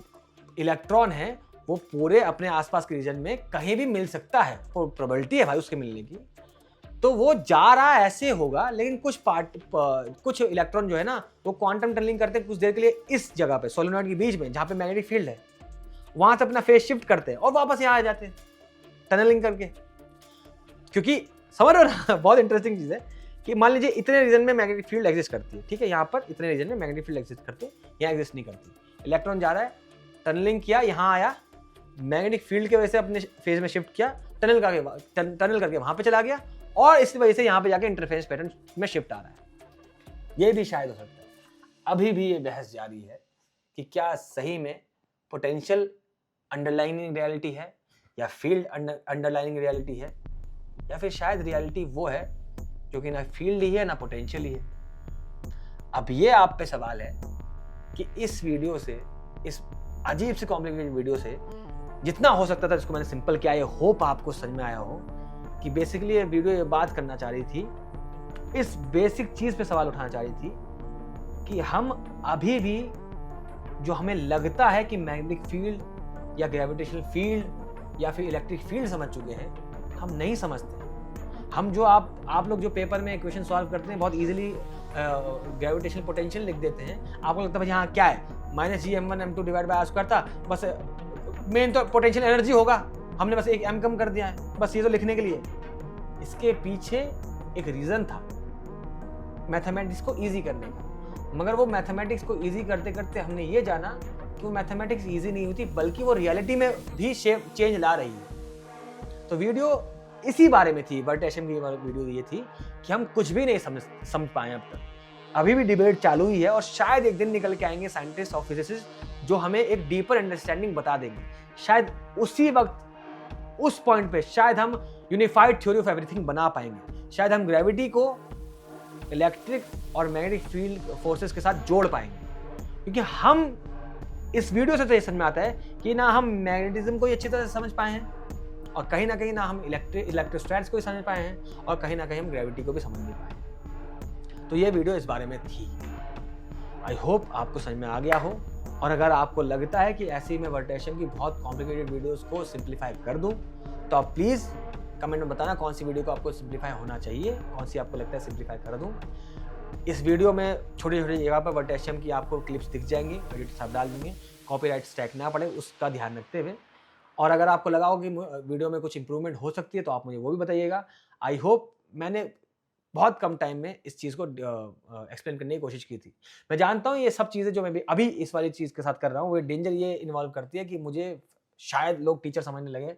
इलेक्ट्रॉन है वो पूरे अपने आसपास के रीजन में कहीं भी मिल सकता है, वो प्रोबेबिलिटी है भाई उसके मिलने की। तो वो जा रहा ऐसे होगा, लेकिन कुछ इलेक्ट्रॉन जो है ना वो क्वांटम टनलिंग करते हैं कुछ देर के लिए इस जगह पे सोलेनॉइड के बीच में जहाँ पे मैग्नेटिक फील्ड है, वहां से अपना फेस शिफ्ट करते हैं और वापस यहाँ आ जाते हैं टनलिंग करके। क्योंकि समझ रहे हो ना, बहुत इंटरेस्टिंग चीज है कि मान लीजिए इतने रीजन में मैग्नेटिक फील्ड एग्जिस्ट करती है, ठीक है, यहाँ पर इतने रीजन में मैग्नेटिक फील्ड एग्जिस्ट करती है, यहाँ एग्जिस्ट नहीं करती। इलेक्ट्रॉन जा रहा है, टनलिंग किया, यहाँ आया, मैग्नेटिक फील्ड की वजह से अपने फेज में शिफ्ट किया, टनल करके वहां पे चला गया और इस वजह से यहाँ पे जाके इंटरफेरेंस पैटर्न में शिफ्ट आ रहा है। ये भी शायद हो सकता है। अभी भी ये बहस जारी है कि क्या सही में पोटेंशियल अंडरलाइनिंग रियलिटी है या फील्ड अंडरलाइनिंग रियलिटी है, या फिर शायद रियलिटी वो है जो कि ना फील्ड ही है ना पोटेंशियल ही है। अब ये आप पे सवाल है कि इस वीडियो से, इस अजीब से कॉम्प्लिकेटेड वीडियो से जितना हो सकता था जिसको मैंने सिंपल किया, ये होप आपको समझ में आया हो कि बेसिकली ये वीडियो ये बात करना चाह रही थी, इस बेसिक चीज पे सवाल उठाना चाह रही थी कि हम अभी भी जो हमें लगता है कि मैग्नेटिक फील्ड या ग्रेविटेशनल फील्ड या फिर इलेक्ट्रिक फील्ड समझ चुके हैं, हम नहीं समझते। हम जो आप लोग जो पेपर में क्वेश्चन सॉल्व करते हैं बहुत इजीली ग्रेविटेशनल पोटेंशियल लिख देते हैं, आपको लगता है भाई हाँ क्या है, -Gm1 m2 divide by r² था, बस मेन तो पोटेंशियल एनर्जी होगा, हमने बस एक m कम कर दिया है, बस ये तो लिखने के लिए। इसके पीछे एक रीजन था मैथमेटिक्स को इजी करने का, मगर वो मैथमेटिक्स को इजी करते करते हमने ये जाना कि वो मैथमेटिक्स इजी नहीं होती, बल्कि वो रियलिटी में भी चेंज ला रही है। तो वीडियो इसी बारे में थी, वर्टेशियम की वीडियो ये थी कि हम कुछ भी नहीं समझ पाए अब तक। अभी भी डिबेट चालू ही है और शायद एक दिन निकल के आएंगे साइंटिस्ट और फिजिसिस्ट जो हमें एक डीपर अंडरस्टैंडिंग बता देंगे। शायद उसी वक्त, उस पॉइंट पे शायद हम यूनिफाइड थ्योरी ऑफ एवरीथिंग बना पाएंगे। शायद हम ग्रेविटी को इलेक्ट्रिक और मैग्नेटिक फील्ड फोर्सेस के साथ जोड़ पाएंगे, क्योंकि हम इस वीडियो से तो ये समझ में आता है कि ना हम मैग्नेटिज्म को अच्छी तरह से समझ पाए हैं और कहीं ना कहीं ना हम इलेक्ट्रोस्टैट्स को भी समझ पाए हैं और कहीं ना कहीं हम ग्रेविटी को भी समझ नहीं पाए। तो ये वीडियो इस बारे में थी। आई होप आपको समझ में आ गया हो, और अगर आपको लगता है कि ऐसे ही मैं वर्टेशियम की बहुत कॉम्प्लिकेटेड वीडियोस को सिंप्लीफाई कर दूं, तो आप प्लीज़ कमेंट में बताना कौन सी वीडियो को आपको सिंप्लीफाई होना चाहिए, कौन सी आपको लगता है सिंप्लीफाई कर दूं। इस वीडियो में छोटी छोटी जगह पर वर्टेशियम की आपको क्लिप्स दिख जाएंगी, एडिट सब डाल देंगे, कॉपीराइट स्ट्राइक ना पड़े उसका ध्यान रखते हुए। और अगर आपको लगा हो कि वीडियो में कुछ इंप्रूवमेंट हो सकती है तो आप मुझे वो भी बताइएगा। आई होप मैंने बहुत कम टाइम में इस चीज़ को एक्सप्लेन करने की कोशिश की थी। मैं जानता हूँ ये सब चीज़ें जो मैं भी अभी इस वाली चीज़ के साथ कर रहा हूँ, वो डेंजर ये इन्वॉल्व करती है कि मुझे शायद लोग टीचर समझने लगे,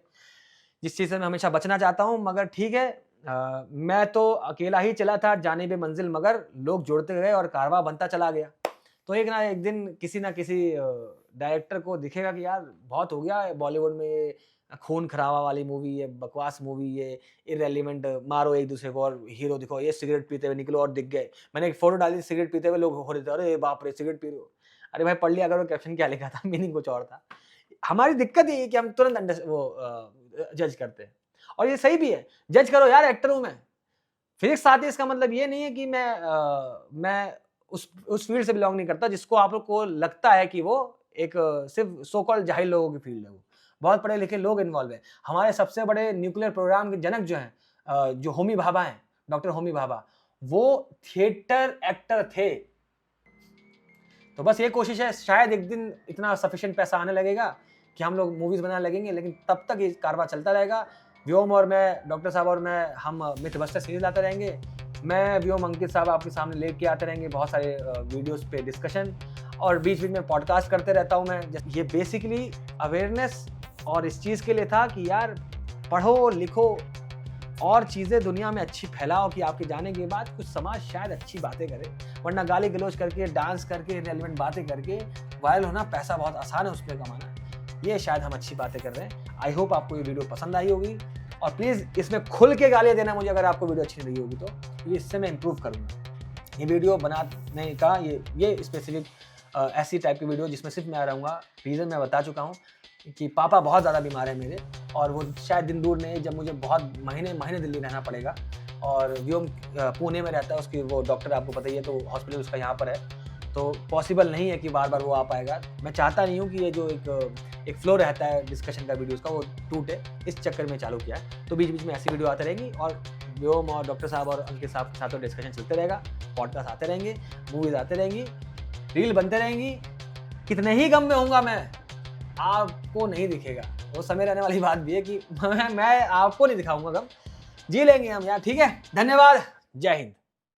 जिस चीज़ से मैं हमेशा बचना चाहता हूँ। मगर ठीक है, मैं तो अकेला ही चला था जाने बे मंजिल, मगर लोग जुड़ते गए और कारवा बनता चला गया। तो एक दिन किसी ना किसी डायरेक्टर को दिखेगा कि यार बहुत हो गया बॉलीवुड में, खून खराबा वाली मूवी, ये बकवास मूवी, ये इररेलेवेंट, मारो एक दूसरे को और हीरो दिखो, ये सिगरेट पीते हुए निकलो और दिख गए। मैंने एक फोटो डाली सिगरेट पीते हुए, लोग हो रहे थे अरे बाप रे सिगरेट पी रहे हो। अरे भाई पढ़ लिया अगर वो कैप्शन क्या लिखा था, मीनिंग कुछ और था। हमारी दिक्कत ये है कि हम तुरंत जज करते हैं, और ये सही भी है, जज करो यार, एक्टर हूँ मैं। फिजिक्स आती है इसका मतलब ये नहीं है कि मैं उस फील्ड से बिलोंग नहीं करता जिसको आप लोग को लगता है कि वो एक सिर्फ सो कॉल्ड जाहिल लोगों की फील्ड है। वो बहुत पढ़े लिखे लोग इन्वॉल्व हैं। हमारे सबसे बड़े न्यूक्लियर प्रोग्राम के जनक जो हैं, जो होमी भाभा हैं, डॉक्टर होमी भाभा, वो थिएटर एक्टर थे। तो बस ये कोशिश है, शायद एक दिन इतना सफिशिएंट पैसा आने लगेगा कि हम लोग मूवीज बनाने लगेंगे, लेकिन तब तक ये कारवां चलता रहेगा। व्योम और मैं, डॉक्टर साहब और मैं, हम मिथबस्टर सीरीज लाते रहेंगे। मैं व्योम, अंकित साहब आपके सामने लेके आते रहेंगे बहुत सारे वीडियोस पे डिस्कशन, और बीच बीच में पॉडकास्ट करते रहता हूँ मैं। ये बेसिकली अवेयरनेस और इस चीज़ के लिए था कि यार पढ़ो लिखो और चीज़ें दुनिया में अच्छी फैलाओ कि आपके जाने के बाद कुछ समाज शायद अच्छी बातें करे, वरना गाली गलौज करके, डांस करके, रेलिवेंट बातें करके वायरल होना, पैसा बहुत आसान है उस पर कमाना। ये शायद हम अच्छी बातें कर रहे हैं। आई होप आपको ये वीडियो पसंद आई होगी, और प्लीज़ इसमें खुल के गालियाँ देना मुझे अगर आपको वीडियो अच्छी नहीं लगी होगी, तो ये इससे मैं इम्प्रूव करूँगा। ये वीडियो बनाने का ये स्पेसिफिक ऐसी टाइप की वीडियो जिसमें सिर्फ मैं रहूँगा, रीज़न मैं बता चुका हूँ। कि पापा बहुत ज़्यादा बीमार है मेरे, और वो शायद दिन दूर नहीं जब मुझे बहुत महीने दिल्ली रहना पड़ेगा। और व्योम पुणे में रहता है, उसकी वो डॉक्टर आपको पता ही है, तो हॉस्पिटल उसका यहाँ पर है, तो पॉसिबल नहीं है कि बार-बार वो आ पाएगा। मैं चाहता नहीं हूँ कि ये जो एक फ्लो रहता है डिस्कशन का वीडियोज़ का, वो टूटे, इस चक्कर में चालू किया है। तो बीच-बीच में ऐसी वीडियो आती रहेंगी, और व्योम और डॉक्टर साहब और उनके साथ तो डिस्कशन चलते रहेगा, पॉडकास्ट आते रहेंगे, मूवीज़ आते रहेंगी, रील बनते रहेंगी। कितने ही गम में होऊँगा मैं, आपको नहीं दिखेगा। वो समय रहने वाली बात भी है कि मैं आपको नहीं दिखाऊँगा गम, जी लेंगे हम यार, ठीक है? धन्यवाद, जय हिंद।